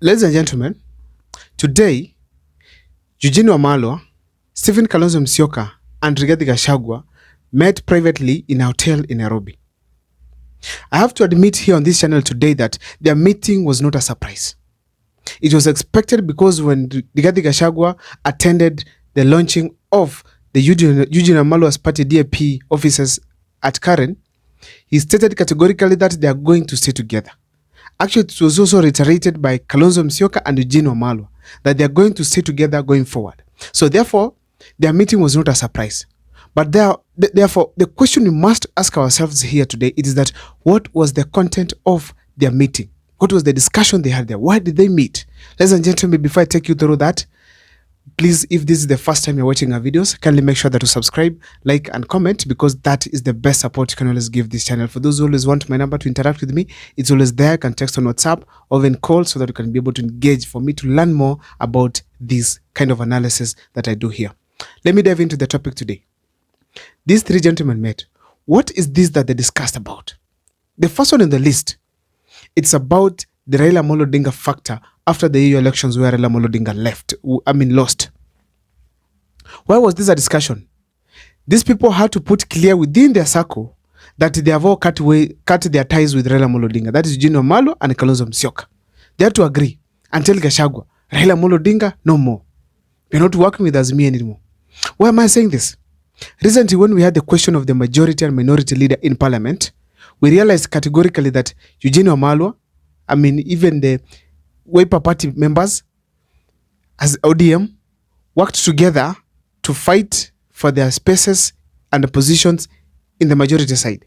Ladies and gentlemen, today, Eugene Wamalwa, Stephen Kalonzo Musyoka, and Rigathi Gachagua met privately in a hotel in Nairobi. I have to admit here on this channel today that their meeting was not a surprise. It was expected because when Rigathi Gachagua attended the launching of the Eugene Wamalwa's party DAP offices at Karen, he stated categorically that they are going to stay together. Actually, it was also reiterated by Kalonzo Musyoka and Eugene Wamalwa that they are going to stay together going forward. So therefore, their meeting was not a surprise. But therefore, the question we must ask ourselves here today is that what was the content of their meeting? What was the discussion they had there? Why did they meet? Ladies and gentlemen, before I take you through that, please, if this is the first time you're watching our videos, kindly make sure that you subscribe, like, and comment, because that is the best support you can always give this channel. For those who always want my number to interact with me, it's always there. You can text on WhatsApp or even call so that you can be able to engage for me to learn more about this kind of analysis that I do here. Let me dive into the topic today. These three gentlemen met. What is this that they discussed about? The first one in the list, it's about the Raila Amolo Odinga factor after the EU elections where Raila Amolo Odinga lost. Why was this a discussion? These people had to put clear within their circle that they have all cut their ties with Raila Amolo Odinga. That is Eugene Wamalwa and Kalonzo Musyoka. They had to agree and tell Gachagua, Raila Amolo Odinga, no more. You're not working with us anymore. Why am I saying this? Recently, when we had the question of the majority and minority leader in parliament, we realized categorically that Eugene Wamalwa, even the Wiper Party members as ODM worked together to fight for their spaces and the positions in the majority side.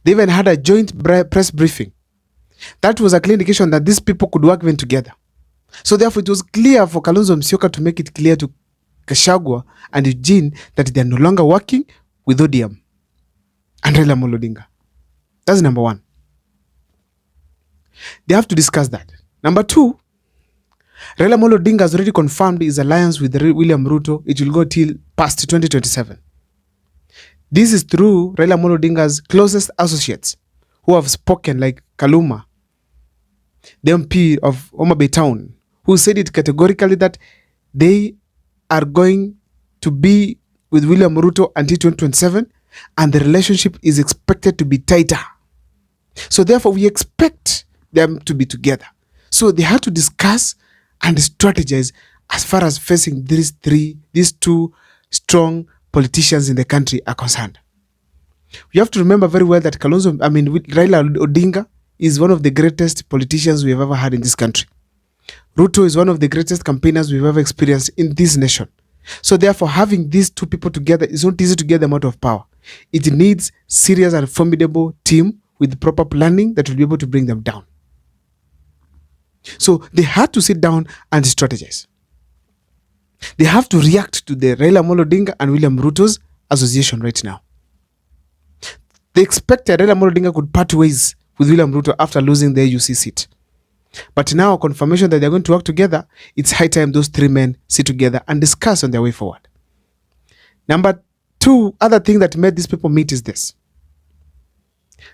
They even had a joint press briefing. That was a clear indication that these people could work even together. So therefore, it was clear for Kalonzo Musyoka to make it clear to Gachagua and Eugene that they are no longer working with ODM and Raila Amolo Odinga. That's number one. They have to discuss that. Number two, Raila Amolo Odinga has already confirmed his alliance with William Ruto. It will go till past 2027. This is through Raila Amolo Odinga's closest associates who have spoken, like Kaluma, the MP of Homa Town, who said it categorically that they are going to be with William Ruto until 2027 and the relationship is expected to be tighter. So therefore, we expect them to be together. So they had to discuss and strategize as far as facing these two strong politicians in the country are concerned. We have to remember very well that Raila Odinga is one of the greatest politicians we have ever had in this country. Ruto is one of the greatest campaigners we've ever experienced in this nation. So therefore, having these two people together is not easy to get them out of power. It needs serious and formidable team with proper planning that will be able to bring them down. So they had to sit down and strategize. They have to react to the Raila Amolo Odinga and William Ruto's association right now. They expected Raila Amolo Odinga could part ways with William Ruto after losing the AUC seat. But now, confirmation that they're going to work together, it's high time those three men sit together and discuss on their way forward. Number two, other thing that made these people meet is this.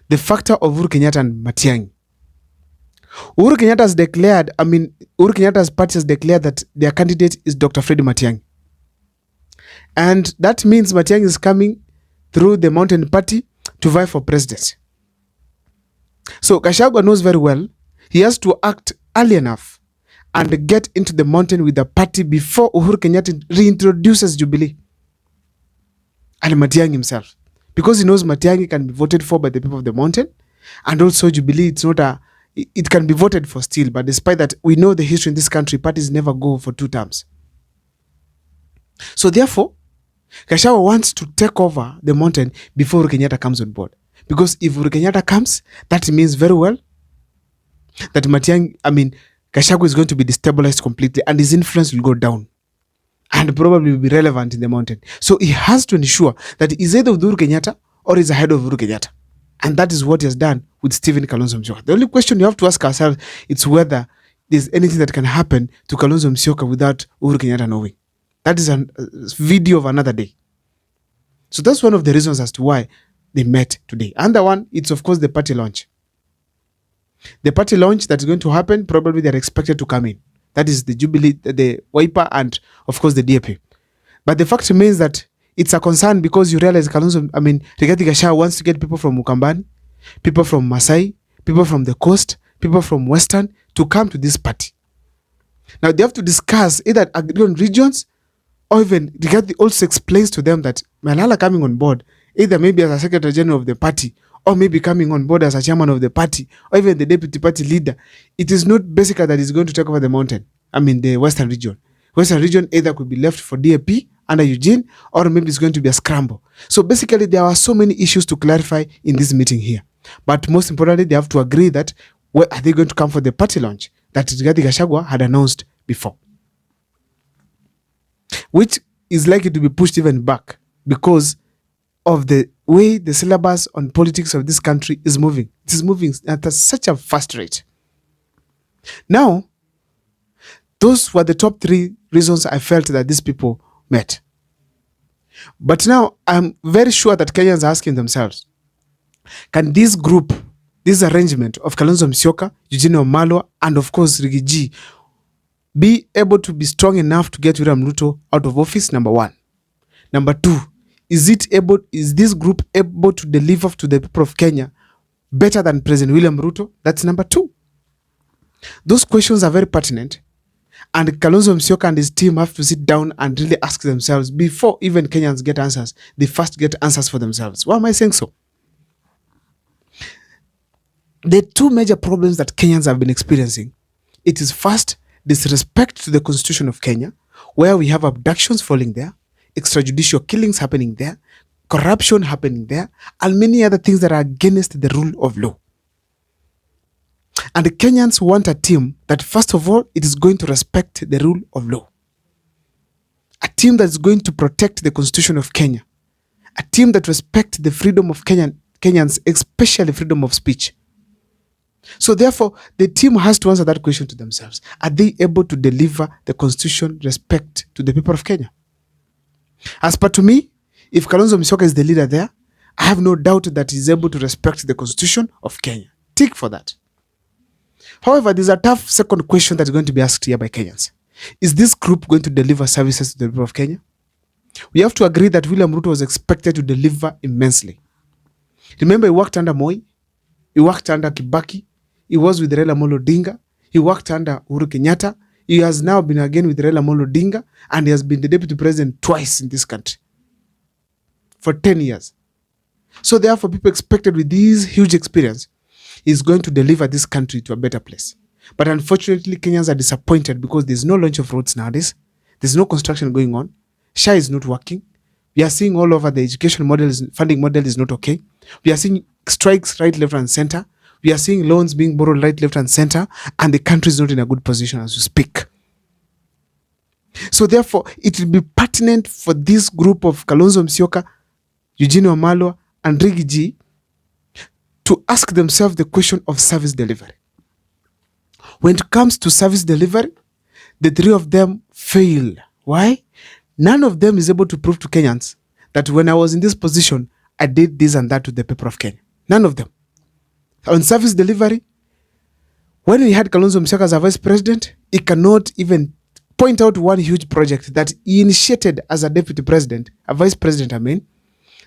The factor of Uhuru Kenyatta and Matiang'i. Uhuru Kenyatta's party has declared that their candidate is Dr. Fred Matiang'i. And that means Matiang'i is coming through the Mountain Party to vie for presidency. So Gachagua knows very well he has to act early enough and get into the mountain with the party before Uhuru Kenyatta reintroduces Jubilee and Matiang'i himself. Because he knows Matiang'i can be voted for by the people of the mountain, and also Jubilee, it can be voted for still, but despite that, we know the history in this country, parties never go for 2 terms. So therefore, Gachagua wants to take over the mountain before Uhuru Kenyatta comes on board. Because if Uhuru Kenyatta comes, that means very well that Gachagua is going to be destabilized completely and his influence will go down and probably will be relevant in the mountain. So he has to ensure that he's either with Uhuru Kenyatta or he's ahead of Uhuru Kenyatta. And that is what he has done with Stephen Kalonzo Musyoka. The only question you have to ask ourselves is whether there's anything that can happen to Kalonzo Musyoka without Uhuru Kenyatta knowing. That is a video of another day. So that's one of the reasons as to why they met today. And the one, it's of course the party launch. The party launch that is going to happen, probably they're expected to come in. That is the Jubilee, the Wiper, and of course the DAP. But the fact remains that it's a concern because you realize Rigathi Gachagua wants to get people from Mukambani, people from Masai, people from the coast, people from Western to come to this party. Now they have to discuss either agree on regions, or even Rigathi also explains to them that Malala coming on board, either maybe as a secretary general of the party, or maybe coming on board as a chairman of the party, or even the deputy party leader. It is not basically that he's going to take over the mountain. The Western region. Western region either could be left for DAP under Eugene, or maybe it's going to be a scramble. So basically, there are so many issues to clarify in this meeting here. But most importantly, they have to agree that where are they going to come for the party launch that Rigathi Gachagua had announced before, which is likely to be pushed even back because of the way the syllabus on politics of this country is moving. It is moving at such a fast rate. Now, those were the top 3 reasons I felt that these people met. But now I'm very sure that Kenyans are asking themselves, can this group, this arrangement of Kalonzo Musyoka, Eugene Wamalwa, and of course Riggy G, be able to be strong enough to get William Ruto out of office? Number 1. Number 2, is this group able to deliver to the people of Kenya better than President William Ruto? That's number 2. Those questions are very pertinent, and Kalonzo Musyoka and his team have to sit down and really ask themselves before even Kenyans get answers. They first get answers for themselves. Why am I saying so? The 2 major problems that Kenyans have been experiencing, it is first, disrespect to the Constitution of Kenya, where we have abductions falling there, extrajudicial killings happening there, corruption happening there, and many other things that are against the rule of law. And the Kenyans want a team that, first of all, it is going to respect the rule of law. A team that is going to protect the Constitution of Kenya. A team that respects the freedom of Kenyans, especially freedom of speech. So therefore, the team has to answer that question to themselves. Are they able to deliver the Constitution respect to the people of Kenya? As per to me, if Kalonzo Musyoka is the leader there, I have no doubt that he is able to respect the Constitution of Kenya. Tick for that. However, there's a tough second question that's going to be asked here by Kenyans. Is this group going to deliver services to the people of Kenya? We have to agree that William Ruto was expected to deliver immensely. Remember, he worked under Moi, he worked under Kibaki, he was with Raila Amolo Odinga, he worked under Uhuru Kenyatta, he has now been again with Raila Amolo Odinga, and he has been the deputy president twice in this country for 10 years. So therefore, people expected with this huge experience, he's going to deliver this country to a better place. But unfortunately, Kenyans are disappointed because there's no launch of roads nowadays. There's no construction going on. SHA is not working. We are seeing all over the education funding model is not okay. We are seeing strikes right, left, and center. We are seeing loans being borrowed right, left, and center, and the country is not in a good position as we speak. So therefore, it will be pertinent for this group of Kalonzo Musyoka, Eugene Wamalwa, and Riggy G to ask themselves the question of service delivery. When it comes to service delivery, the 3 of them fail. Why? None of them is able to prove to Kenyans that when I was in this position, I did this and that to the people of Kenya. None of them. On service delivery, when we had Kalonzo Musyoka as a vice president, he cannot even point out one huge project that he initiated as a deputy president, a vice president,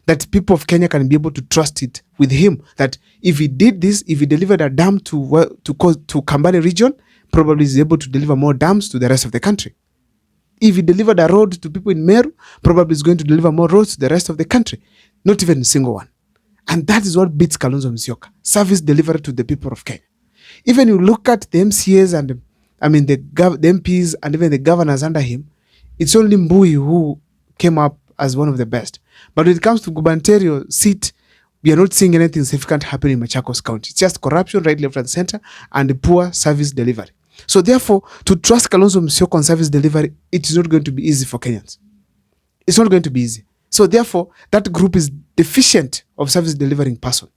that people of Kenya can be able to trust it with him. That if he did this, if he delivered a dam to Kambale region, probably is able to deliver more dams to the rest of the country. If he delivered a road to people in Meru, probably is going to deliver more roads to the rest of the country. Not even a single one. And that is what beats Kalonzo Musyoka. Service delivery to the people of Kenya. Even you look at the MCAs and the MPs and even the governors under him, it's only Mbui who came up as one of the best. But when it comes to gubernatorial seat, we are not seeing anything significant happening in Machakos County. It's just corruption right, left, and center, and poor service delivery. So therefore, to trust Kalonzo Musyoka on service delivery, it is not going to be easy for Kenyans. It's not going to be easy. So therefore, that group is deficient of service delivering person.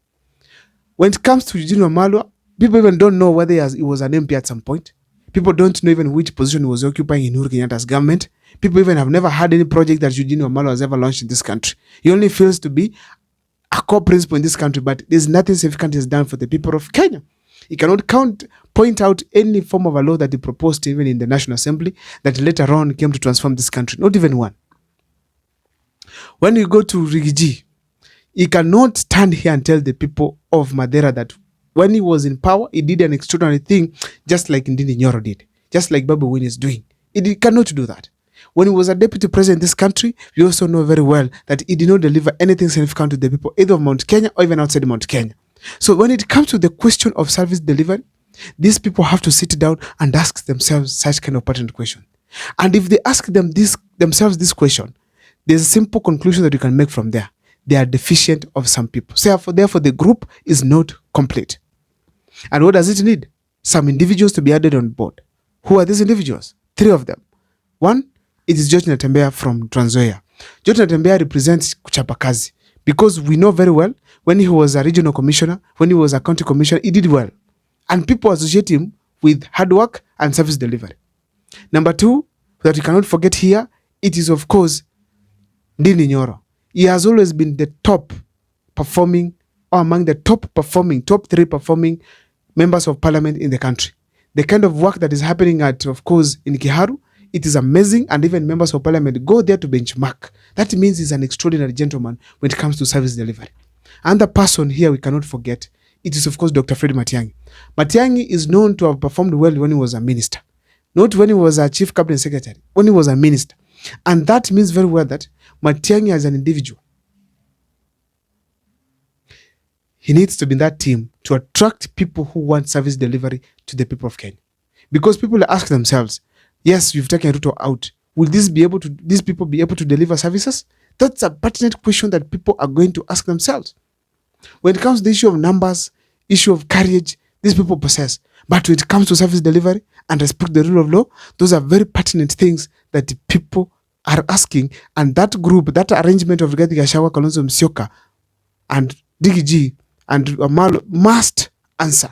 When it comes to Eugene Wamalwa, people even don't know whether he was an MP at some point. People don't know even which position he was occupying in Uhuru Kenyatta's government. People even have never had any project that Eugene Wamalwa has ever launched in this country. He only feels to be a core principle in this country, but there's nothing significant he's done for the people of Kenya. He cannot point out any form of a law that he proposed even in the National Assembly that later on came to transform this country. Not even one. When you go to Rigiji, he cannot stand here and tell the people of Madera that when he was in power, he did an extraordinary thing, just like Ndindi Nyoro did, just like Babu Wine is doing. He cannot do that. When he was a deputy president in this country, we also know very well that he did not deliver anything significant to the people, either of Mount Kenya or even outside Mount Kenya. So when it comes to the question of service delivery, these people have to sit down and ask themselves such kind of pertinent question. And if they ask themselves this question, there's a simple conclusion that you can make from there. They are deficient of some people. So therefore, the group is not complete. And what does it need? Some individuals to be added on board. Who are these individuals? 3 of them. One, it is George Natembeya from Trans Nzoia. George Natembeya represents kuchapa kazi, because we know very well when he was a regional commissioner, when he was a county commissioner, he did well. And people associate him with hard work and service delivery. Number 2, that you cannot forget here, it is of course Ndindi Nyoro. He has always been the top performing, or among the top 3 performing members of parliament in the country. The kind of work that is happening at, of course, in Kiharu, it is amazing, and even members of parliament go there to benchmark. That means he's an extraordinary gentleman when it comes to service delivery. And the person here we cannot forget, it is of course Dr. Fred Matiang'i. Matiang'i is known to have performed well when he was a minister. Not when he was a chief cabinet secretary, when he was a minister. And that means very well that Matiang'i as an individual, he needs to be in that team to attract people who want service delivery to the people of Kenya. Because people ask themselves, yes, you've taken Ruto out. Will these people be able to deliver services? That's a pertinent question that people are going to ask themselves. When it comes to the issue of numbers, issue of courage, these people possess. But when it comes to service delivery and respect the rule of law, those are very pertinent things that the people are asking. And that group, that arrangement of Rigathi Gachagua, Kalonzo Musyoka, and DGG and Wamalwa must answer.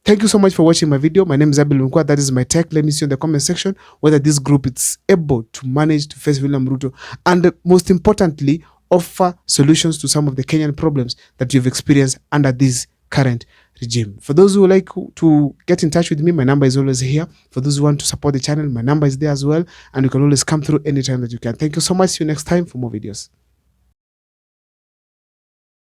Thank you so much for watching my video. My name is Abel Mkwa. That is my tech. Let me see in the comment section whether this group is able to manage to face William Ruto, and most importantly, offer solutions to some of the Kenyan problems that you've experienced under this current regime. For those who would like to get in touch with me, my number is always here. For those who want to support the channel, my number is there as well, and you can always come through anytime that you can. Thank you so much. See you next time for more videos.